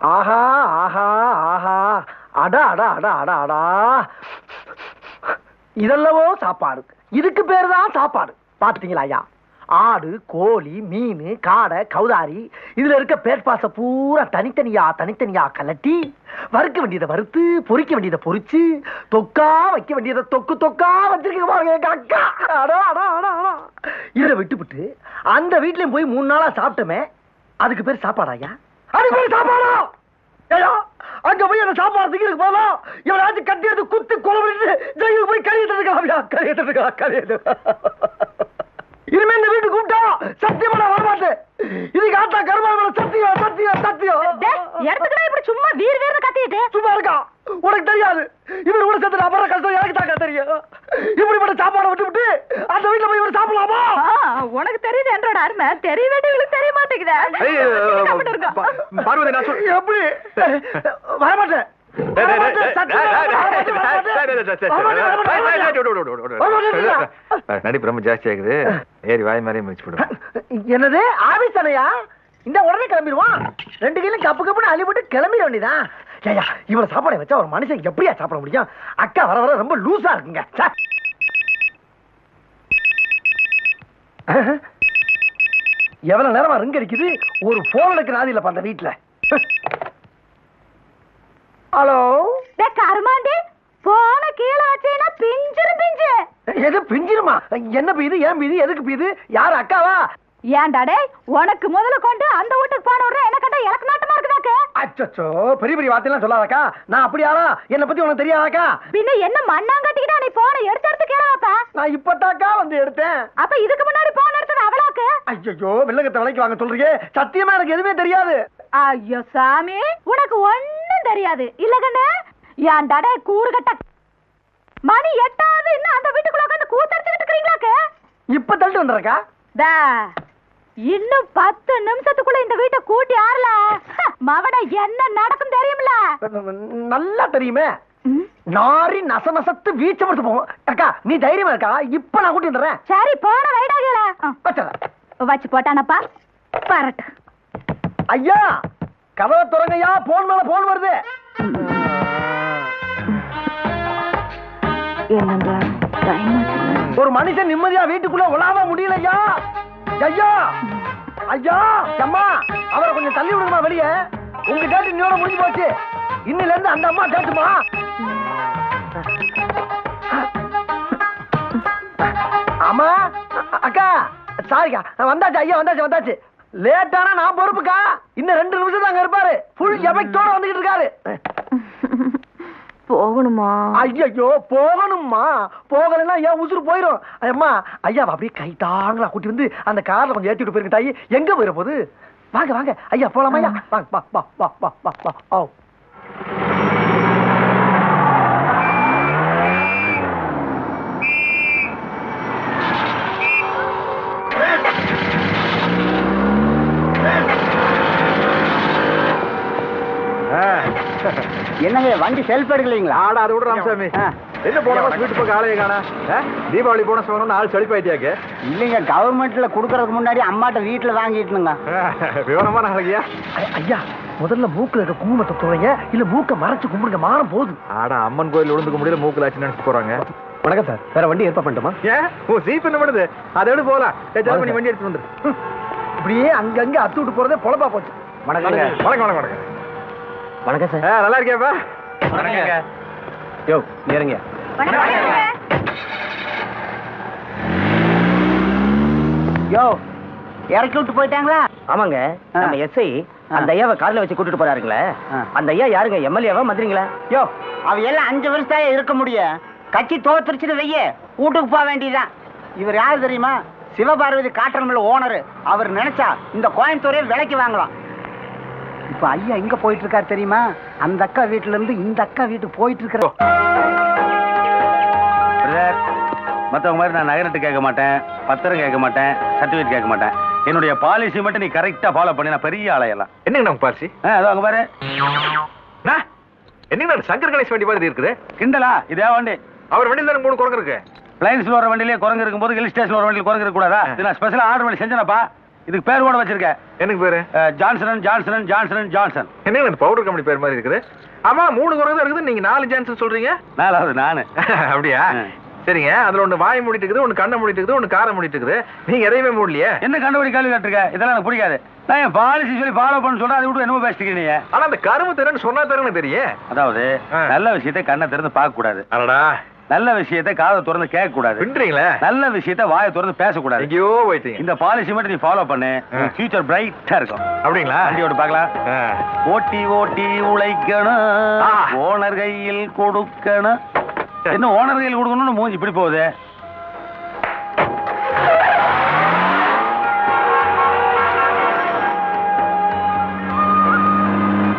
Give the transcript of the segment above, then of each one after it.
ஆஹா ஆஹா ஆஹா, அடா அடா அடா அடா அடா, இதெல்லவோ சாப்பாடு. இதுக்கு பேரு தான் சாப்பாடு. பாத்துட்டீங்களா ஐயா? ஆடு, கோழி, மீன், காடை, கௌதாரி, இதுல இருக்க பேட்பாச பூரா தனித்தனியா கலட்டி வறுக்க வேண்டியதை வறுத்து, பொரிக்க வேண்டியதை பொரிச்சு, தொக்கா வைக்க வேண்டியதை தொக்கா வச்சிருக்க பாருங்க எங்க அக்கா. இதை விட்டுவிட்டு அந்த வீட்லயும் போய் 3 நாளா சாப்பிட்டோமே, அதுக்கு பேர் சாப்பாடா ஐயா? அதுக்கு பேர் சாப்பாடா? ஐயா, அங்க போய் அந்த சாப்பாடு திங்கிறதுக்கு போதும் இவனாச்சும் கட்டி எடுத்து குத்து கொலை பண்ணிட்டு ஜெயிலுக்கு போய் கழியிட்டு இனிமே இந்த வீட்டு கூப்பிட்டா சத்தியமா நான் வரமாட்டேன். இதுக்கு ஆத்தா கருமாள் சத்தியம் சத்தியம் சத்தியம். இப்படி சும்மா வீர் வீர்னு கத்திட்டு சும்மா இருக்கா? உனக்கு தெரியாது, இவர் கூட சேர்த்து அப்புறம் கஷ்டம் எனக்கு தாங்க தெரியும். இப்படிப்பட்ட சாப்பாடை விட்டு அந்த வீட்டுல போய் இவர் சாப்பிடலாமா? உனக்கு தெரியுது என்றோட அருமை தெரிய வேண்டியவங்களுக்கு தெரிய மாட்டேங்குதா? பார்வதி நான் எப்படி வரமாட்டேன். நடிப்பு ரொம்ப ஜாஸ்தி ஆகுது. ஏறி வாய் மாதிரியே முடிச்சு போடுவோம். என்னது ஆபீஸ் தானையா? இந்த உடனே கிளம்பிடுவான். 2 கையிலும் கப்புன்னு அள்ளி போட்டு கிளம்பிட வேண்டியதான். ஏயா, இவ்வளவு சாப்பாடை வச்சா ஒரு மனுஷன் எப்படியா சாப்பிட முடியும்? அக்கா வர வர ரொம்ப லூசா இருக்குங்க. எவ்வளவு நேரமா ரிங் அடிக்குது, ஒரு போன் எடுக்க நாதி இல்லப்பா அந்த வீட்டுல. ஹலோ கருமாண்டி, போன கீழே வச்சீங்கன்னா பிஞ்சு. எது பிஞ்சிருமா? என்ன பீது, ஏன் பீது, எதுக்கு பீது? யாரு அக்காவா? ஏன்டாடே, உனக்கு முதல்ல கொண்டு அந்த வீட்டுக்கு போன உடனே என்ன கண்டா எனக்கு நாட்டமா இருக்குதாக்க? அச்சோ, பெரிய பெரிய வார்த்தையெல்லாம் சொல்லாதக்கா. நான் அப்படியாரா? என்னை பத்தி உனக்கு தெரியாதாக்கா? பின்ன என்ன மண்ணாங்கட்டிக்கிட்டா நீ போன எடுத்து கேளாப்பா? நான் இப்பதாக்கா வந்து எடுத்தேன். அப்ப இதுக்கு முன்னாடி போன எடுத்தது அவளாக்கு? ஐயோ, வில்லங்கத்தை விலைக்கு வாங்க சொல்றீங்க. சத்தியமா எனக்கு எதுவுமே தெரியாது. ஐயோ சாமி, உனக்கு ஒண்ணும் தெரியாது இல்ல கண்ணு? ஏன்டாடே கூறுகட்ட மணி 8ஆவது இன்னும் அந்த வீட்டுக்குள்ள உட்காந்து கூத்தடிச்சுக்கிட்டு இருக்கீங்களாக்கு? இப்ப தள்ளிட்டு வந்துடுறக்கா. இன்னும் 10 நிமிஷத்துக்குள்ள இந்த வீட்டை கூட்டி ஆறல மவட என்ன நடக்கும் தெரியுமில்ல? நல்லா தெரியுமே. நாரி நசநசத்து வீச்சமத்து போகும். அக்கா நீ தைரியமா இருக்கா? இப்ப நான் கூட்டி வந்துடுறேன். சரி, போன வைடாகல வச்சு போட்டானப்பா பரட்டு. ஐயா, கதவை திறங்கய்யா, போன் மேல போன் வருது. ஒரு மனுஷன் நிம்மதியா வீட்டுக்குள்ள உலாவ முடியலையா? ஐயா ஐயா அம்மா, அவரை கொஞ்சம் தள்ளி விடுமா வெளியே. உங்க டேட்டு இன்னோட முடிஞ்சு போச்சு. இன்னில இருந்து அந்த அம்மா டேட்டுமா. அம்மா, அக்கா சாரிக்கா, வந்தாச்சு ஐயா, வந்தாச்சு. லேட்டானா நான் பொறுப்புக்கா. இன்னும் 2 நிமிஷம் தான் அங்க இருப்பாரு. ஃபுல் எஃபெக்டோட வந்துகிட்டு இருக்காரு. போகணுமா? ஐயோ, போகணுமா? போகலன்னா ஏன் உசுறு போயிரும். அம்மா, ஐயா அப்படியே கை தாங்களா கூட்டி வந்து அந்த கார்ல கொஞ்சம் ஏத்தி விட்டு போயிருங்க தாயி. எங்க போயிட போகுது? வாங்க வாங்க ஐயா, போலாமா ஐயா? வாங்க வா வா வா வா வா வா. ஓ, என்னங்க வண்டி செல்ஃப் எடுக்கலீங்களா? ஆடா, அது விட ராமசாமி. என்ன போன மாசம் வீட்டு பக்கம் ஆளைய காணா? தீபாவளி போனஸ் வாங்கணும் ஆள் செழிப்பாயிட்டியாக்கு? இல்லைங்க, கவர்மெண்ட்ல குடுக்கறதுக்கு முன்னாடி அம்மாட்ட வீட்டுல வாங்கிட்டுங்க. விவரமா ஐயா. ஐயா, முதல்ல மூக்குல இருக்க குங்குமத்தை துறைங்க, இல்ல மூக்க மறைச்சு கும்பிடுங்க, மானம் போகுது. ஆடா, அம்மன் கோயில் விழுந்துக்க முடியல, மூக்குல ஆச்சு நினைச்சு போறாங்க. வணக்கம் சார், வேற வண்டி ஏற்பாடு பண்ணட்டுமா? ஏன் உன் சீப் என்ன பண்ணுது? அதை எடுத்து போகலாம். பண்ணி வண்டி எடுத்து வந்துரு. இப்படியே அங்கங்க அத்து விட்டு போறதே பொழப்பா போச்சு. வணக்கம் வணக்கம் வணக்கம் வணக்கம் சார். நல்லா இருக்கியாப்பா? வணக்கங்க. யோ நேருங்க. யோ, இறக்கி விட்டு போயிட்டாங்களா? ஆமாங்க, நம்ம எஸ்ஐ அந்த ஐயாவை கார்ல வச்சு கூட்டிட்டு போறாருங்களே, அந்த ஐயா யாருங்க? எம்எல்ஏவா மந்திரிங்களா? யோ, அவ எல்லாம் 5 வருஷத்தாயே இருக்க முடியும். கட்சி தோத்துருச்சுன்னு வெய்ய வீட்டுக்கு போக வேண்டியதான். இவர் யாரு தெரியுமா? சிவபார்வதி காட்டர்மில் ஓனர். அவர் நினைச்சா இந்த கோயம்புத்தூரே விலைக்கு வாங்கலாம். இப்ப ஐயா எங்க போயிட்டு இருக்காரு தெரியுமா? அந்த அக்கா வீட்டுல இருந்து இந்த அக்கா வீட்டுக்கு போயிட்டு இருக்கிற. மற்றவங்க மாதிரி நான் நகரட்டு கேட்க மாட்டேன், பத்திரம் கேட்க மாட்டேன், சர்டிஃபிகேட் கேட்க மாட்டேன். என்னுடைய பாலிசி மட்டும் நீ கரெக்டா ஃபாலோ பண்ணி நான் பெரிய ஆளையெல்லாம். என்னங்க நம்ம பாலிசி? அதோ அங்க பாரு. என்னங்க சங்கர் கணேஷ் வண்டி மாதிரி இருக்குது? கிண்டலா? இதே வண்டி. அவர் வண்டியில் தானே 3 குரங்கு இருக்கு. பிளைன்ஸ்ல வர வண்டியிலே குரங்கு இருக்கும்போது ஹில் ஸ்டேஷன் வர வண்டியில் குரங்கு இருக்க கூடாதா? இது நான் ஸ்பெஷலா ஆர்டர் பண்ணி செஞ்சேனப்பா. இதுக்கு பேர் கூட வச்சிருக்க. எனக்கு பேரு ஜான்சன் ஜான்சன் ஜான்சன் ஜான்சன். என்ன இந்த பவுடர் கம்பெனி பேர் மாதிரி இருக்குது? ஆமா 3 குறை தான் இருக்குது, நீங்க 4 ஜான்சன் சொல்றீங்க. 4வது நானு. அப்படியா? சரிங்க. அதுல ஒண்ணு வாய் மூடிட்டு இருக்குது, ஒண்ணு கண்ணை மூடிட்டு இருக்குது, ஒண்ணு காரை மூடிட்டு இருக்குது. நீங்க எதையுமே மூடலையே. என்ன கண்டுபிடி கேள்வி கேட்டிருக்க? இதெல்லாம் எனக்கு பிடிக்காது. நான் என் பாலிசி சொல்லி ஃபாலோ பண்ண சொல்றேன், அதை விட்டு என்னமோ பேசிட்டு நீங்க. ஆனா அந்த கரும்பு திறன்னு சொன்னா தரன்னு தெரியும். அதாவது நல்ல விஷயத்தை கண்ணை திறந்து பார்க்க கூடாது, அடடா நல்ல விஷயத்தை காதை திறந்து கேட்க கூடாது, பின்றீங்களே, நல்ல விஷயத்தை வாயை திறந்து பேசக்கூடாது. எங்கேயோ போயிட்டீங்க. இந்த பாலிசி மட்டும் நீ ஃபாலோ பண்ணு, ஃபியூச்சர் பிரைட்டா இருக்கும். அப்படிங்களா? வண்டியோட பார்க்கலாம். ஓட்டி ஓட்டி உழைக்கணும், ஓனர் கையில் கொடுக்கணும். என்ன ஓனர் கையில் கொடுக்கணும்னு மூஞ்சி இப்படி போகுது?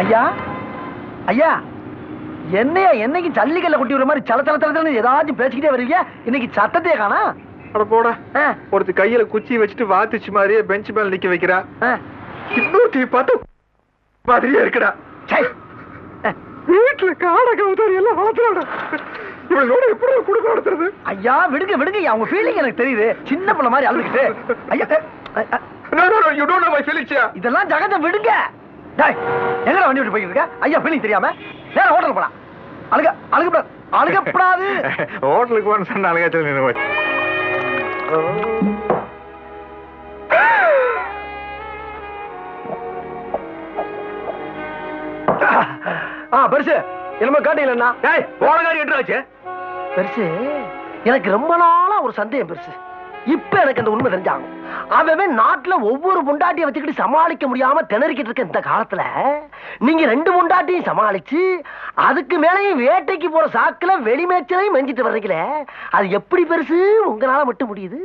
ஐயா ஐயா, என்னையா என்னைக்கு ஜல்லிக்கல்ல குட்டி விடுற மாதிரி சல சல சலன்னு ஏதாச்சும் பேசிக்கிட்டே வருவீங்க, இன்னைக்கு சத்தத்தையே காணா. அட போடா, ஒருத்தி கையில குச்சி வச்சுட்டு வாத்திச்சு மாதிரியே பெஞ்ச் மேல நிக்க வைக்கிறா. இன்னொருத்தி பார்த்து மாதிரியே இருக்குடா. வீட்டுல காடை கவுதாரி எல்லாம் வளர்த்துறாடா. இவளோட எப்படி குடும்பம் நடத்துறது? ஐயா விடுங்க விடுங்க, அவங்க ஃபீலிங் எனக்கு தெரியுது. சின்ன பிள்ளை மாதிரி அழுதுகிட்டு. ஐயா you don't know my feelings. இதெல்லாம் ஜகத்தை விடுங்க. டேய், எங்கடா வண்டி விட்டு போயிட்டு இருக்க? ஐயா ஃபீலிங் தெரியாம நேரா ஹோட்டலுக்கு போலாம். அழுகப்படாது. ஹோட்டலுக்கு போன சொன்ன அழுகாச்சல் நின்னு போய். பெருசு என்னமோ காட்டீங்களா? டேய், போன காரி எட்டாச்சு. பெருசு, எனக்கு ரொம்ப நாளா ஒரு சந்தேகம் பெருசு. இப்ப எனக்கு அந்த உண்மை தெரிஞ்சாகும். அவன் நாட்டுல ஒவ்வொரு பொண்டாட்டியை வச்சுக்கிட்டு சமாளிக்க முடியாம திணறிக்கிட்டு இருக்க இந்த காலத்துல நீங்க 2 பொண்டாட்டியும் சமாளிச்சு அதுக்கு மேலேயும் வேட்டைக்கு போற சாக்குல வெளிமேச்சலையும் மெஞ்சிட்டு வர்றீங்களே, அது எப்படி பெருசு உங்களால மட்டும் முடியுது?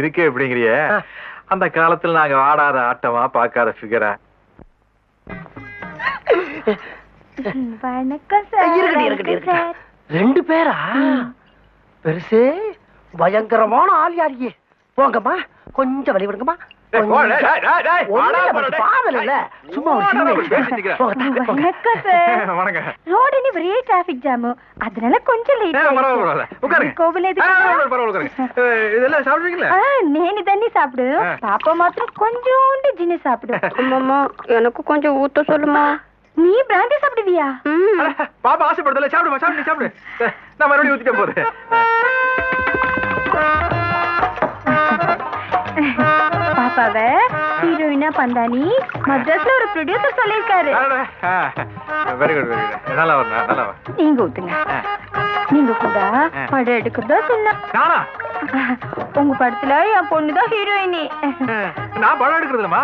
இருக்கே எப்படிங்கிறிய? அந்த காலத்துல நாங்க ஆடாத ஆட்டமா பார்க்காத ஃபிகரா. வணக்கம் சார். இருக்கட்டும் 2 பேரா? பெருசே பயங்கரமான ஆள் யாரியே. போங்கம்மா, கொஞ்சம் வழி விடுங்கம்மா. டிராபிக் ஜாம், அதனால கொஞ்சம் நேனு தண்ணி சாப்பிடு, பாப்பா மாத்திரம் கொஞ்சோண்டு ஜின்னு சாப்பிடு. அம்மா எனக்கு கொஞ்சம் ஊத்த சொல்லுமா. நீ பிராண்டி சாப்பிடுவியா? பாப்பா ஆசைப்படுதல, சாப்பிடுமா சாப்பிடு சாப்பிடு. நான் மறுபடியும் ஊத்திட்டே போறேன். பாப்பாவை ஹீரோயினா பந்தானி மദ്രാஸ்ல ஒரு ப்ரொடியூசர் சொல்லிருக்காரு. Very good very good. நல்லா வா நல்லா வா. நீங்க ஊத்துங்க. நீங்க கூட படம் எடுக்கிறதா சொன்னா. நானா? உங்க படத்துல என் பொண்ணுதான் ஹீரோயினி. நான் படம் எடுக்கிறதுலமா?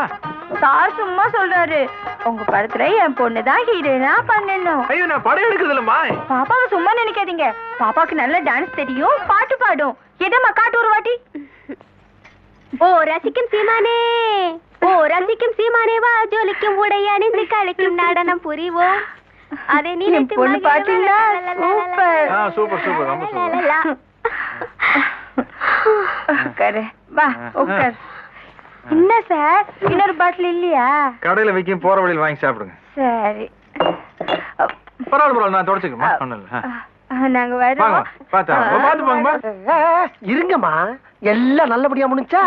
சார் சும்மா சொல்றாரு, உங்க படத்துல என் பொண்ணுதான் ஹீரோயினா பண்ணணும். ஐயோ, நான் படம் எடுக்கிறதுலமா. பாப்பாவை சும்மா நினைக்காதீங்க, பாப்பாக்கு நல்ல டான்ஸ் தெரியும், பாட்டு பாடும். எதம்மா காட்டு ஒரு வாட்டி. ஓ ரசிக்கும் சீமானே, ஓ ரசிக்கும் சீமானே, வா ஜொலிக்கும் உடையானே, களிக்கும் நடனம் புரிவோம். அதே நீ பொண்ணு பாத்தீங்களா? சூப்பர் சூப்பர் சூப்பர், ரொம்ப சூப்பர். உட்காரு, வா உட்காரு. என்ன சார், இன்னொரு பாட்டில் இல்லையா? கடையில வைக்கும், போற வழியில் வாங்கி சாப்பிடுங்க. சரி பரவாயில்ல, நான் தொடச்சுக்கமா. நாங்க வரோம். இருங்கம்மா, எல்லாம் நல்லபடியா முடிஞ்சா?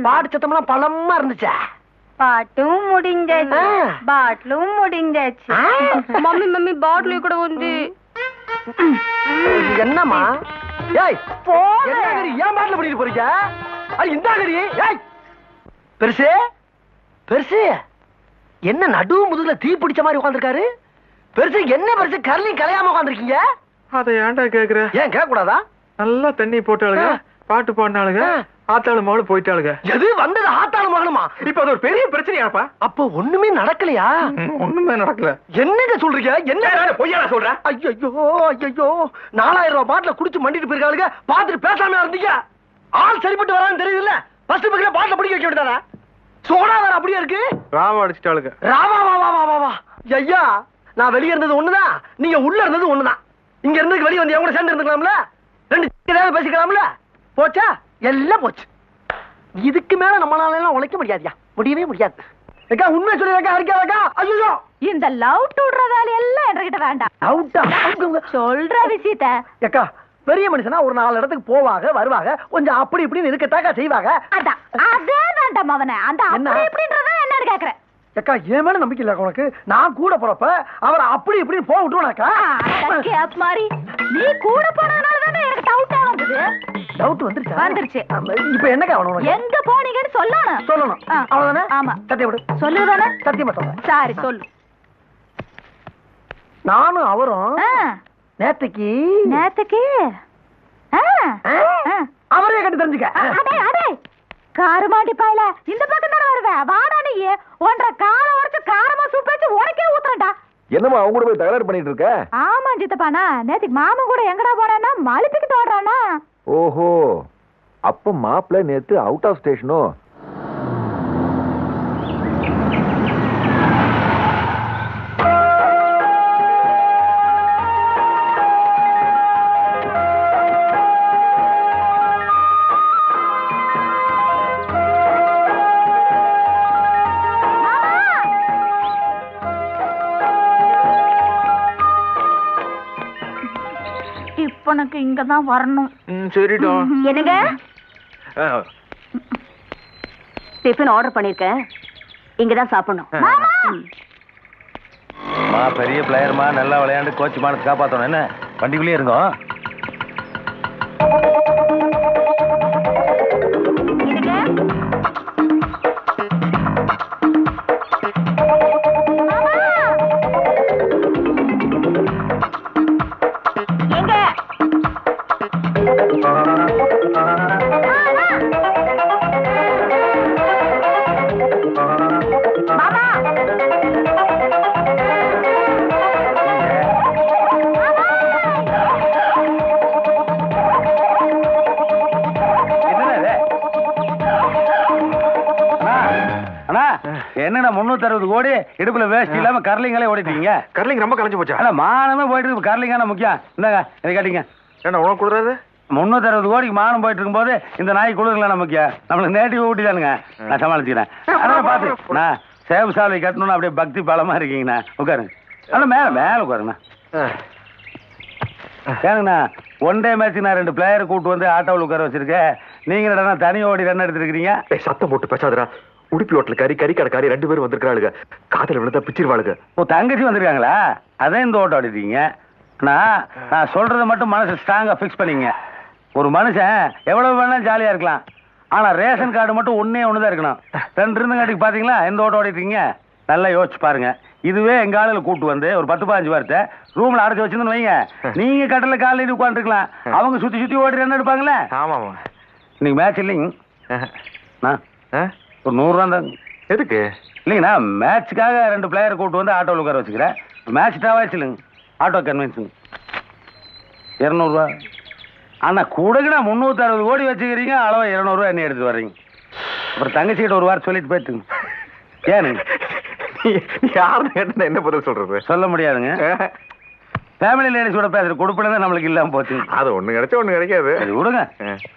பாட்டு சத்தம்லாம் பலமா இருந்துச்சா? பாட்டும் முடிஞ்சாச்சு, பாட்டிலும் முடிஞ்சாச்சு. மம்மி மம்மி பாட்டில் கூட வந்து என்னம்மா? ஏய் போகரி, ஏன் பாட்டில் பண்ணிட்டு போறீங்க? இந்த கறி. ஏய் பெருசு பெருசு, என்ன நடு முதுகுல தீ பிடிச்ச மாதிரி உட்காந்துருக்காரு? பெருசு என்ன பெருசு, கரலையும் கலையாம உட்காந்துருக்கீங்க? அதை ஏன்டா கேக்குற? ஏன் கேட்க கூடாதா? நல்லா தண்ணி போட்டாளுங்க, பாட்டு பாடினாளுங்க, ஆத்தாளு மகளும் போயிட்டாளுங்க. எது வந்தது? ஆத்தாளு மகனுமா? இப்ப அது ஒரு பெரிய பிரச்சனையாப்பா. அப்ப ஒண்ணுமே நடக்கலையா? ஒண்ணுமே நடக்கல. என்னங்க சொல்றீங்க? என்ன பொய்யா சொல்ற? ஐயோ ஐயோ, 4000 ரூபாய் பாட்டில குடிச்சு மண்டிட்டு போயிருக்காளுங்க, பாத்துட்டு பேசாம இருந்தீங்க. ஆள் சரிப்பட்டு வரான்னு தெரியுதுல்ல, ஃபர்ஸ்ட் பக்கத்துல பாட்டில பிடிக்க வைக்க வேண்டியதானே? சோடா வேற அப்படியே இருக்கு. ராவா அடிச்சிட்டாளுங்க. ராவா வா வா வா வா. ஐயா, நான் வெளியே இருந்தது ஒண்ணுதான், நீங்க உள்ள இருந்தது ஒண்ணுதான். இங்க இருந்து வெளியே வந்து கூட சேர்ந்து இருந்துக்கலாம்ல, 2 ஏதாவது பேசிக்கலாம்ல. போச்சா? எல்லாம் போச்சு. இதுக்கு மேல நம்மளால எல்லாம் உழைக்க முடியாதுயா, முடியவே முடியாது. அக்கா உண்மை சொல்லிருக்கா, அடிக்காதக்கா. ஐயோ, இந்த லவ் டுடுற வேலை எல்லாம் என்கிட்ட வேண்டாம். லவ்டா சொல்ற விஷயத்தை. அக்கா பெரிய மனுஷனா ஒரு 4 இடத்துக்கு போவாங்க வருவாங்க, கொஞ்சம் அப்படி இப்படின்னு இருக்கத்தாக்கா செய்வாங்க. அதான் அதே வேண்டாம் அவனை. அந்த அப்படி இப்படின்றத என்னன்னு கேக்குறேன். அக்கா என் மேல நம்பிக்கை இல்ல உனக்கு? நான் கூட போறப்ப அவரை அப்படி இப்படி போக விட்டுருவானாக்கா? கேப் மாதிரி நீ கூட போனதுனால தானே எனக்கு டவுட்டா வந்தது. டவுட் வந்துருச்சா? வந்துருச்சு. இப்ப என்னக்கா வேணும்? எங்க போனீங்கன்னு சொல்லணும். சொல்லணும். அவ்வளவுதானே? ஆமா. சத்தியம் விடு. சொல்லுதானே? சத்தியமா சொல்றேன். சரி சொல்லு. நானும் அவரும் நேத்துக்கு அவரே கட்டி தெரிஞ்சுக்க. அடே காரமாண்டி பாயல, இந்த பக்கம் தானே வருவ? வாடா நீ. ஒன்றரை காரம் உரைச்சு காரமா சூப் வச்சு உனக்கே ஊத்துறேன்டா. என்னமா அவங்க கூட போய் தகராறு பண்ணிட்டு இருக்க? ஆமா சித்தப்பானா, நேத்துக்கு மாமன் கூட எங்கடா போறானா? மலிப்பிக்கிட்டு ஓடுறானா. ஓஹோ, அப்ப மாப்பிள்ள நேத்து அவுட் ஆஃப் ஸ்டேஷனோ? இப்ப எனக்கு இங்கதான் வரணும். சரிடா. என்னங்க டிஃபன் ஆர்டர் பண்ணிருக்கேன், இங்கதான் சாப்பிடணும். பெரிய பிளேயர்மா, நல்லா விளையாண்டு கோச் மானத்தை காப்பாற்றணும். என்ன வண்டிக்குள்ளேயே இருந்தோம். என்னடா 360 கோடி இடுப்புல வேஸ்ட் இல்லாம கர்லிங்களே ஓடிட்டீங்க. கர்லிங் ரொம்ப கலைஞ்சு போச்சா? அட மானமே போயிட்டு இருக்கு, கர்லிங்கான முக்கியம். இந்தாங்க இதை கேட்டீங்க. என்ன உனக்கு கொடுறாரு? 360 கோடிக்கு மானம் போயிட்டு இருக்கும்போது இந்த நாய் கொடுக்கல முக்கியம். நம்மளுக்கு நேட்டிவ் ஊட்டிதானுங்க. நான் சமாளிச்சுக்கிறேன். அதான் பாத்து நான் சேவ் சாலை கட்டணும்னு அப்படியே பக்தி பாலமா இருக்கீங்கண்ணா. உட்காருங்க. அதான் மேல மேல உட்காருங்கண்ணா. ஏனுங்கண்ணா, ஒன் டே மேட்ச் நான் 2 பிளேயர் கூட்டு வந்து ஆட்டோவில் உட்கார வச்சிருக்கேன். நீங்க என்னடா தனி ஓடி ரன் எடுத்துருக்கீங்க? சத்தம் போட்டு பேசாதடா. உடுப்பி ஹோட்டல் கறி கடைக்காரி 2 பேரும் வந்திருக்காளுங்க. காதல விழுந்தா பிச்சிருவாளுங்க. ஓ, தங்கச்சி வந்திருக்காங்களா? அதே இந்த ஓட்டம் ஆடிட்டீங்க. நான் சொல்றதை மட்டும் மனசு ஸ்ட்ராங்கா ஃபிக்ஸ் பண்ணிங்க. ஒரு மனுஷன் எவ்வளவு வேணா ஜாலியா இருக்கலாம், ஆனா ரேஷன் கார்டு மட்டும் ஒன்னே ஒண்ணுதான் இருக்கணும். 2 இருந்தங்காட்டிக்கு பாத்தீங்களா எந்த ஓட்டம் ஓடிட்டீங்க? நல்லா யோசிச்சு பாருங்க. இதுவே எங்க ஆளுல கூட்டு வந்து ஒரு 10-15 வாரத்தை ரூம்ல அடைச்சு வச்சுன்னு வைங்க, நீங்க கட்டல காலையில உட்காந்துருக்கலாம். அவங்க சுத்தி சுத்தி ஓடி ரன் எடுப்பாங்களே. ஆமா. இன்னைக்கு மேட்ச் இல்லைங்க. ஒரு 100 ரூபா தான். எதுக்கு? இல்லைங்கண்ணா, மேட்சுக்காக 2 பிளேயர் கூட்டு வந்து ஆட்டோவில் உட்கார வச்சுக்கிறேன். மேட்ச் டாவாச்சு இல்லைங்க, ஆட்டோ கன்வென்ஷன் 200 ரூபா. ஆனா கூடங்கண்ணா 360 கோடி வச்சுக்கிறீங்க, அளவு 200 ரூபா என்ன எடுத்து வர்றீங்க. அப்புறம் தங்கச்சிக்கிட்ட ஒரு வாரம் சொல்லிட்டு போயிட்டுங்க. ஏனுங்க யாருன்னு கேட்டு என்ன பதில் சொல்றது? சொல்ல முடியாதுங்க. ஃபேமிலி லேடிஸ் கூட பேசுற கொடுப்பனதான் நம்மளுக்கு இல்லாம போச்சு. அது ஒண்ணு கிடைச்சா ஒண்ணு கிடைக்காது. சரி விடுங்க,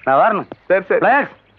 நான் வரணும். சரி.